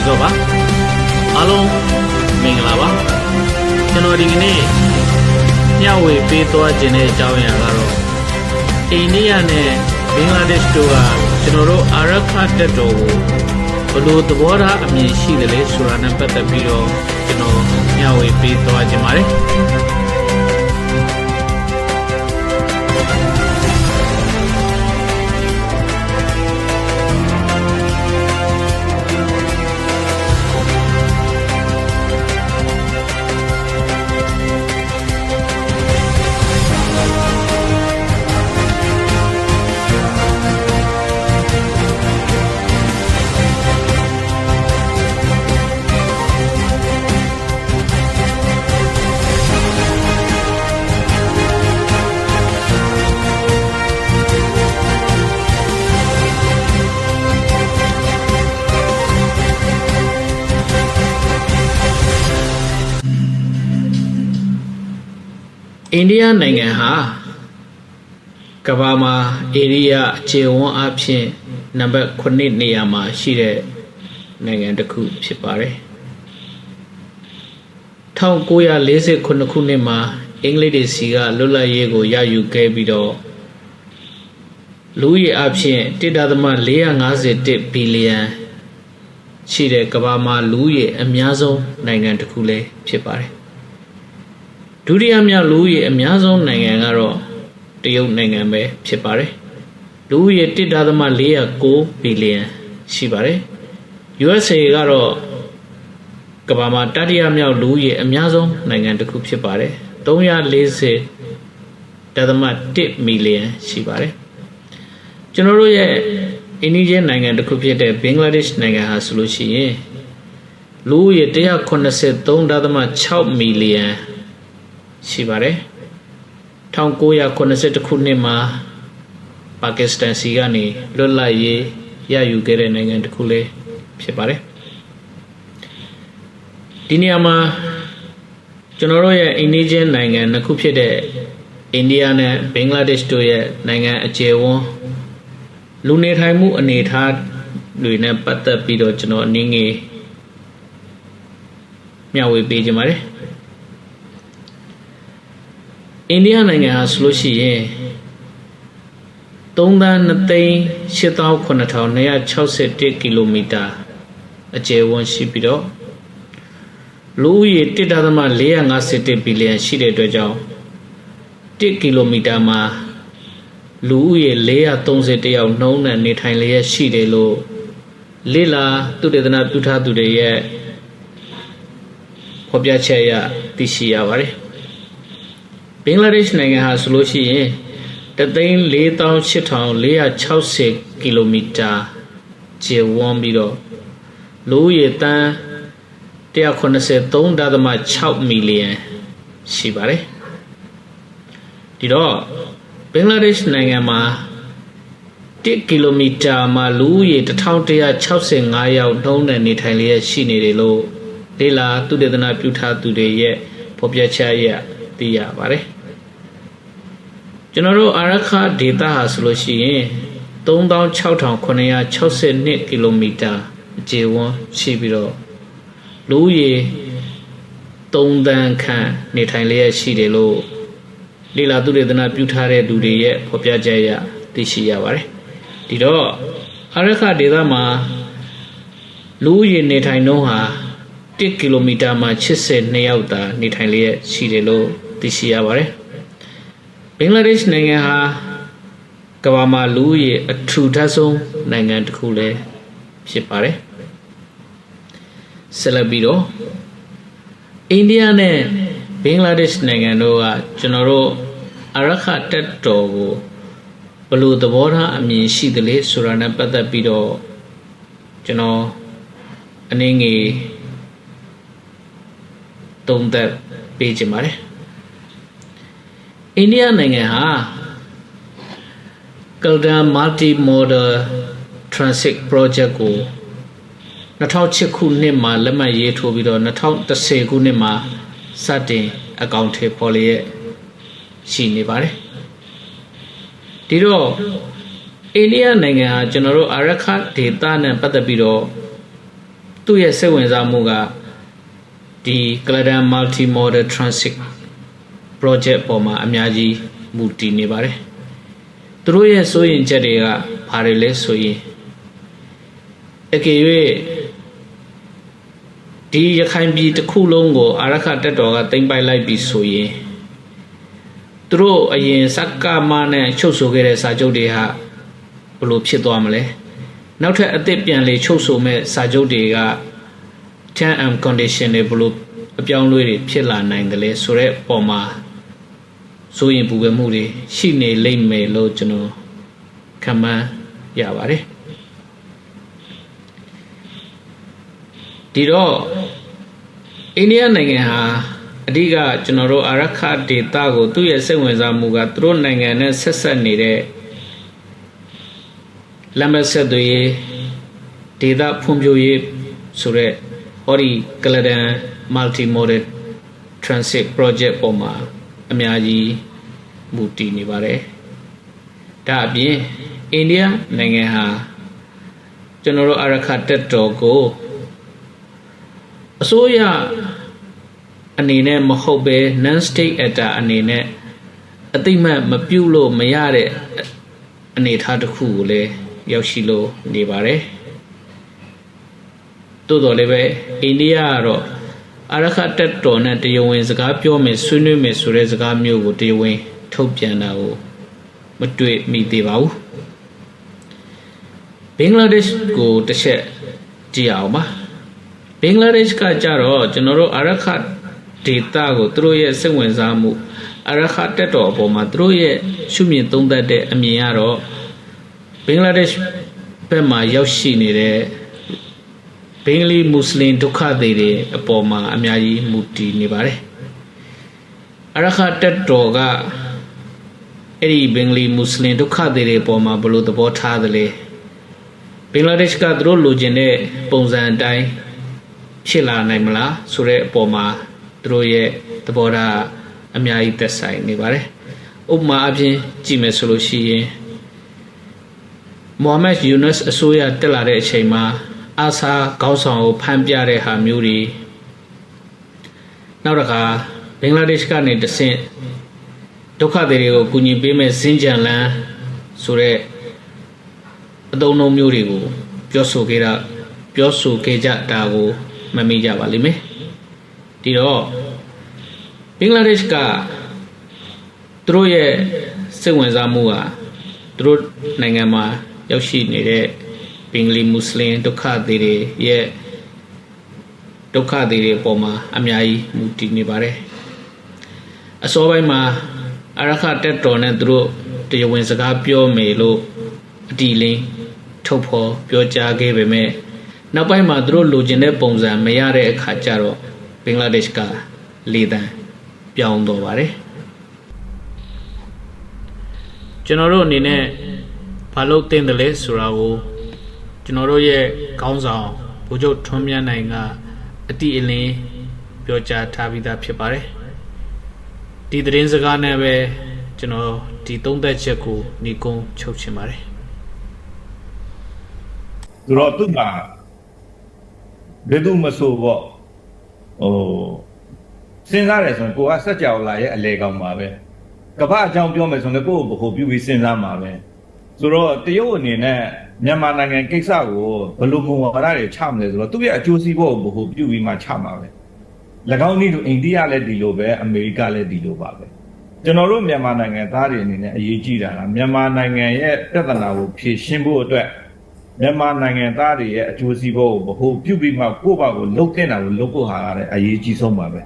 တော့ပါအားလုံးမင်္ဂလာပါကျွန်တော်ဒီကနေ့ညဝေပေးသွားခြင်းတဲ့အကြောင်းအရာကတော့အိန္ဒိယနဲ့ဘင်္ဂလားဒေ့ရှ်တို့ကကျွန်တော်တို့အာရခတက်တော်ကိုဘယ်လိုသဘောထားအမြင်ရှိတယ်လဲဆိုတာနဲ့ပတ်သက်ပြီးတော့ကျွန်တော်ညဝေပေးသွားခြင်းပါတယ်အိန္ဒိယနိုင်ငံဟာကမ္ဘာမှာဧရိယာအခြေဝန်းအဖြစ်နံပါတ်9နေရာမှာရှိတဲ့နိုင်ငံတစ်ခုဖြစ်ပါတယ်1949ခုနှစ်မှာအင်္ဂလိပ်တွေစီကလွတ်လပ်ရေးကိုရယူခဲ့ပြီးတော့လူဦးရေအဖြစ်1.451ဘီလီယံရှိတဲ့ကမ္ဘာမှာလူဦးရေအများဆုံးနိုင်ငံတစ်ခုလည်းဖြစ်ပါတယ်ဒုတိယမြောက်လူဦးရေအများဆုံးနိုင်ငံကတော့တရုတ်နိုင်ငံပဲဖြစ်ပါတယ်လူဦးရေ1.409ဘီလီယံရှိပါတယ် USA ကတော့ကမ္ဘာမှာတတိယမြောက်လူဦးရေအများဆုံးနိုင်ငံတစ်ခုဖြစ်ပါတယ်340.1မီလီယံရှိပါတယ်ကျွန်တော်တို့ရဲ့အိန္ဒိယနိုင်ငံတစ်ခုဖြစ်တဲ့ဘင်္ဂလားဒေ့ရှ်နိုင်ငံဟာဆိုလို့ရှိရင်လူဦးရေ183.6မီလီယံရှိပါတယ်1982ခုနှစ်မှာပါကစ္စတန်စီကနေလွတ်လပ်ရေးရယူခဲ့တဲ့နိုင်ငံတစ်ခုလည်းဖြစ်ပါတယ်ဒီနေရာမှာကျွန်တော်တို့ရဲ့အိန္ဒိယနိုင်ငံနှစ်ခုဖြစ်တဲ့အိန္ဒိယနဲ့ဘင်္ဂလားဒေ့ရှ်တို့ရဲ့နိုင်ငံအကျယ်ဝန်းလူနေထိုင်မှုအနေအထားတွေနဲ့ပတ်သက်ပြီးတော့ကျွန်တော်အနည်းငယ်မျှဝေပေးခြင်းပါတယ်အိန္ဒိယနိုင်ငံဟာဆိုလို့ရှိရင်3,208,261 ကီလိုမီတာအကျယ်ဝန်းရှိပြီးတော့လူဦးရေ1.451ဘီလီယံရှိတဲ့အတွက်ကြောင့်1ကီလိုမီတာမှာလူဦးရေ431ယောက်နှုန်းနဲ့နေထိုင်လျက်ရှိတယ်လို့လေ့လာသုတေသနပြုထားသူတွေရဲ့ဖော်ပြချက်အရသိရှိရပါတယ်ဘင်္ဂလားဒေ့ရှ်နိုင်ငံဟာဆိုလို့ရှိရင်1,48,460 ကီလိုမီတာကျယ်ဝန်းပြီးတော့လူဦးရေတန်း183.6မီလီယံရှိပါတယ်ဒီတော့ဘင်္ဂလားဒေ့ရှ်နိုင်ငံမှာ1ကီလိုမီတာမှာလူဦးရေ1,165ယောက်နှုန်းနဲ့နေထိုင်လျက်ရှိနေတယ်လို့လေ့လာသုတေသနပြုထားသူတွေရဲ့ဖော်ပြချက်အရသိရပါတယ်ကျွန်တော်တို့အာရခဒေသဟာဆိုလို့ရှိရင်36,962 ကီလိုမီတာအကျယ်ဝန်းရှိပြီးတော့လူဦးရေ3 သန်းခန့်နေထိုင်လျက်ရှိတယ်လို့လေ့လာသုတေသနပြုထားတဲ့လူတွေရဲ့ဖော်ပြချက်အရသိရှိရပါတယ်ဒီတော့အာရခဒေသမှာလူဦးရေနေထိုင်နှုန်းဟာ1ကီလိုမီတာမှာ82ယောက်သာနေထိုင်လျက်ရှိတယ်လို့သိရှိရပါတယ်ဘင်္ဂလားဒေ့ရှ်နိုင်ငံဟာကမ္ဘာမှာလူဦးရေအထူထပ်ဆုံးနိုင်ငံတစ်ခုလည်းဖြစ်ပါတယ်ဆက်လက်ပြီးတော့အိန္ဒိယနဲ့ဘင်္ဂလားဒေ့ရှ်နိုင်ငံတို့ကကျွန်တော်တို့အာရခတက်တော်ကိုဘယ်လိုသဘောထားအမြင်ရှိသလဲဆိုတာနဲ့ပတ်သက်ပြီးတော့ကျွန်တော်အနည်းငယ်သုံးသပ်ပေးခြင်းပါတယ်အိန္ဒိယနိုင်ငံဟာ Kaldan Multi-Modal Transit Project ကို2008ခုနှစ်မှာလက်မှတ်ရေးထိုးပြီးတော့2010ခုနှစ်မှာစတင်အကောင့်ထဲပေါ်လျက်ရှိနေပါတယ်ဒီတော့အိန္ဒိယနိုင်ငံဟာကျွန်တော်တို့အာရခဒေသနဲ့ပတ်သက်ပြီးတော့ သူ့ရဲ့စိတ်ဝင်စားမှုကဒီ Caledon Multimodal Transit Project ပေါ်မှာအများကြီးမူတည်နေပါတယ်သူတို့ရဲ့စိုးရင်ချက်တွေကဘာတွေလဲဆိုရင်အကယ်၍ဒီရခိုင်ပြည်တစ်ခုလုံးကိုအာရခတပ်တော်ကသိမ်းပိုက်လိုက်ပြီဆိုရင်သူတို့အရင်စက္ကမနဲ့ချုပ်ဆိုခဲ့တဲ့စာချုပ်တွေဟာဘယ်လိုဖြစ်သွားမလဲနောက်ထပ်အသစ်ပြန်လေချုပ်ဆိုမဲ့စာချုပ်တွေက term and condition တွေဘယ်လိုအပြောင်းလဲတွေဖြစ်လာနိုင်တယ်လဲဆိုတဲ့ပုံမှာစိုးရင်ပူပန်မှုတွေရှိနေလိမ့်မယ်လို့ကျွန်တော်ခန့်မှန်းရပါတယ်ဒီတော့အိန္ဒိယနိုင်ငံဟာအဓိကကျွန်တော်တို့အာရခဒေသကိုသူ့ရဲ့စိတ်ဝင်စားမှုကသူတို့နိုင်ငံနဲ့ဆက်ဆက်နေတဲ့လမ်းမဆက်တွေဒေသဖွံ့ဖြိုးရေးဆိုတဲ့ဟောဒီ Caledon Multimodal Transit Project ပေါ်မှာအများကြီးမူတည်နေပါတယ်ဒါအပြင်အိန္ဒိယနိုင်ငံဟာကျွန်တော်တို့အာရခတပ်တော်ကိုအစိုးရအနေနဲ့မဟုတ်ပဲ non state actor အနေနဲ့အသိမှတ်မပြုလို့မရတဲ့အနေအထားတစ်ခုကိုလည်းရောက်ရှိလို့နေပါတယ်တိုးတော်လည်းပဲအိန္ဒိယကတော့အာရခတပ်တော်နဲ့တရားဝင်စကားပြောမယ်ဆွေးနွေးမယ်ဆိုတဲ့စကားမျိုးကိုတရားဝင်ထုတ်ပြန်တာကိုမတွေ့မိသေးပါဘူးဘင်္ဂလားဒေ့ရှ်ကိုတစ်ချက်ကြည့်အောင်ပါဘင်္ဂလားဒေ့ရှ်ကကြတော့ကျွန်တော်တို့အာရခဒေသကိုသူတို့ရဲ့စိတ်ဝင်စားမှုအာရခတပ်တော်အပေါ်မှာသူတို့ရဲ့ရှုမြင်သုံးသပ်တဲ့အမြင်ကတော့ဘင်္ဂလားဒေ့ရှ်ဘက်မှာရောက်ရှိနေတဲ့ဘင်္ဂလီမွတ်စလင်ဒုက္ခသည်တွေအပေါ်မှာအများကြီးမူတည်နေပါတယ်အာရခတပ်တော်ကအဲ့ဒီဘင်္ဂလီမွတ်စလင်ဒုက္ခသည်တွေအပေါ်မှာဘယ်လိုသဘောထားသလဲဘင်္ဂလားဒေ့ရှ်ကသူတို့လိုချင်တဲ့ပုံစံအတိုင်းဖြစ်လာနိုင်မလားဆိုတဲ့အပေါ်မှာသူတို့ရဲ့သဘောထားအများကြီးသက်ဆိုင်နေပါတယ်ဥပမာအပြင်ကြည့်မယ်ဆိုလို့ရှိရင်မိုဟာမက်ယူနတ်အစိုးရတက်လာတဲ့အချိန်မှာအာဆာခေါင်းဆောင်ကိုဖမ်းပြတဲ့ဟာမျိုးတွေနောက်တစ်ခါဘင်္ဂလားဒေ့ရှ်ကနေတဆင့်ဒုက္ခသည်တွေကိုကူညီပေးမဲ့စင်ကြံလန်းဆိုတဲ့အသုံးအနှုန်းမျိုးတွေကိုပြောဆိုခဲ့ကြတာကိုမမေ့ကြပါလိမ့်မယ်ဒီတော့ဘင်္ဂလားဒေ့ရှ်ကသူတို့ရဲ့စိတ်ဝင်စားမှုကသူတို့နိုင်ငံမှာရောက်ရှိနေတဲ့ဘင်္ဂလီမွတ်စလင်ဒုက္ခသည်တွေရဲ့ဒုက္ခသည်တွေအပေါ်မှာအများကြီးမူတည်နေပါတယ်အစောပိုင်းမှာအာရခတပ်တော်နဲ့သူတို့တရားဝင်စကားပြောမယ်လို့အတီလင်းထုတ်ဖော်ပြောကြားခဲ့ပေမဲ့နောက်ပိုင်းမှာသူတို့လိုချင်တဲ့ပုံစံမရတဲ့အခါကျတော့ဘင်္ဂလားဒေ့ရှ်ကလေတံပြောင်းတော့ပါတယ်ကျွန်တော်တို့အနေနဲ့ဘာလို့သင်တယ်လဲဆိုတာကိုကျွန်တော်တို့ရဲ့ခေါင်းဆောင်ဗိုလ်ချုပ်ထွန်းမြတ်နိုင်ကအတိအလင်းပြောကြားထားပြီးသားဖြစ်ပါတယ်ဒီသတင်းစကားနဲ့ပဲကျွန်တော်ဒီသုံးသက်ချက်ကိုညီကုန်းချုပ်ချင်ပါတယ်သူတော့သူ့မှာဘယ်သူမဆိုပေါ့စဉ်းစားတယ်ဆိုရင်ကိုကစัจ java လာရဲ့အလေကောင်ပါပဲကမ္ဘာအကြောင်းပြောမယ်ဆိုရင်ကိုယ့်ကိုဘို့ပြုပြီးစဉ်းစားမှာပဲဆိုတော့တရုတ်အနေနဲ့မြန်မာနိုင်ငံကိစ္စကိုဘယ်လိုမူဝါဒတွေချမလဲဆိုတော့သူ့ရဲ့အကျိုးစီးပွားကိုဘို့ပြုပြီးမှချမှာပဲ၎င်းနည်းတူအိန္ဒိယလည်းဒီလိုပဲအမေရိကလည်းဒီလိုပါပဲကျွန်တော်တို့မြန်မာနိုင်ငံသားတွေအနေနဲ့အရေးကြီးတာကမြန်မာနိုင်ငံရဲ့ပြဿနာကိုဖြေရှင်းဖို့အတွက်မြန်မာနိုင်ငံသားတွေရဲ့အကျိုးစီးပွားကိုဘို့ပြုပြီးမှကိုယ့်ဘာကိုလှုပ်တင်တာကိုလှုပ်ဖို့ဟာလည်းအရေးကြီးဆုံးပါပဲ